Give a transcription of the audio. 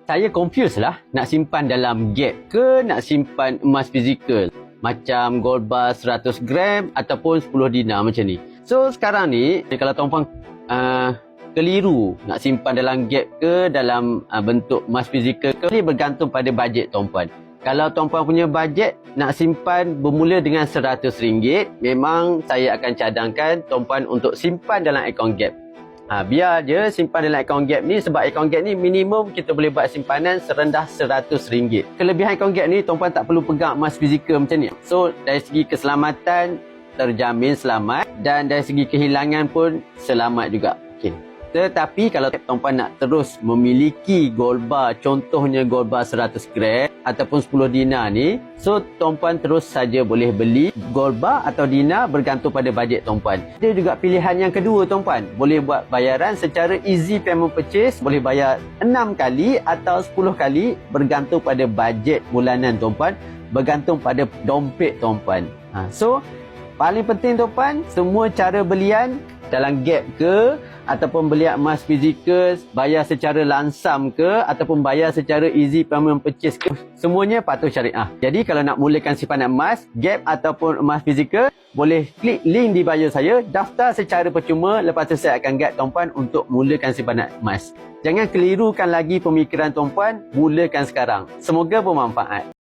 Saya confused lah nak simpan dalam Gap ke nak simpan emas fizikal. Macam gold bar 100 gram ataupun 10 dinar macam ni. So sekarang ni kalau tuan-puan keliru nak simpan dalam Gap ke dalam bentuk emas fizikal ke, ini bergantung pada bajet tuan-puan. Kalau tuan-puan punya bajet nak simpan bermula dengan RM100, memang saya akan cadangkan tuan-puan untuk simpan dalam akaun Gap. Biar je simpan dalam akaun Gap ni, sebab akaun Gap ni minimum kita boleh buat simpanan serendah RM100. Kelebihan akaun Gap ni, tuan-puan tak perlu pegang emas fizikal macam ni. So dari segi keselamatan terjamin selamat, dan dari segi kehilangan pun selamat juga. Okay. Tetapi kalau tuan-puan nak terus memiliki gold bar, contohnya gold bar 100 gram ataupun 10 dinar ni, so tuan-puan terus saja boleh beli gold bar atau dinar bergantung pada bajet tuan-puan. Ada juga pilihan yang kedua tuan-puan, boleh buat bayaran secara easy payment purchase, boleh bayar 6 kali atau 10 kali bergantung pada bajet bulanan tuan-puan, bergantung pada dompet tuan-puan. So paling penting tuan-puan, semua cara belian dalam Gap ke ataupun belian emas fizikal, bayar secara lansam ke ataupun bayar secara easy payment purchase ke, semuanya patuh syariah. Jadi kalau nak mulakan simpanan emas, Gap ataupun emas fizikal, boleh klik link di bio saya, daftar secara percuma, lepas tu saya akan guide tuan-puan untuk mulakan simpanan emas. Jangan kelirukan lagi pemikiran tuan-puan, mulakan sekarang. Semoga bermanfaat.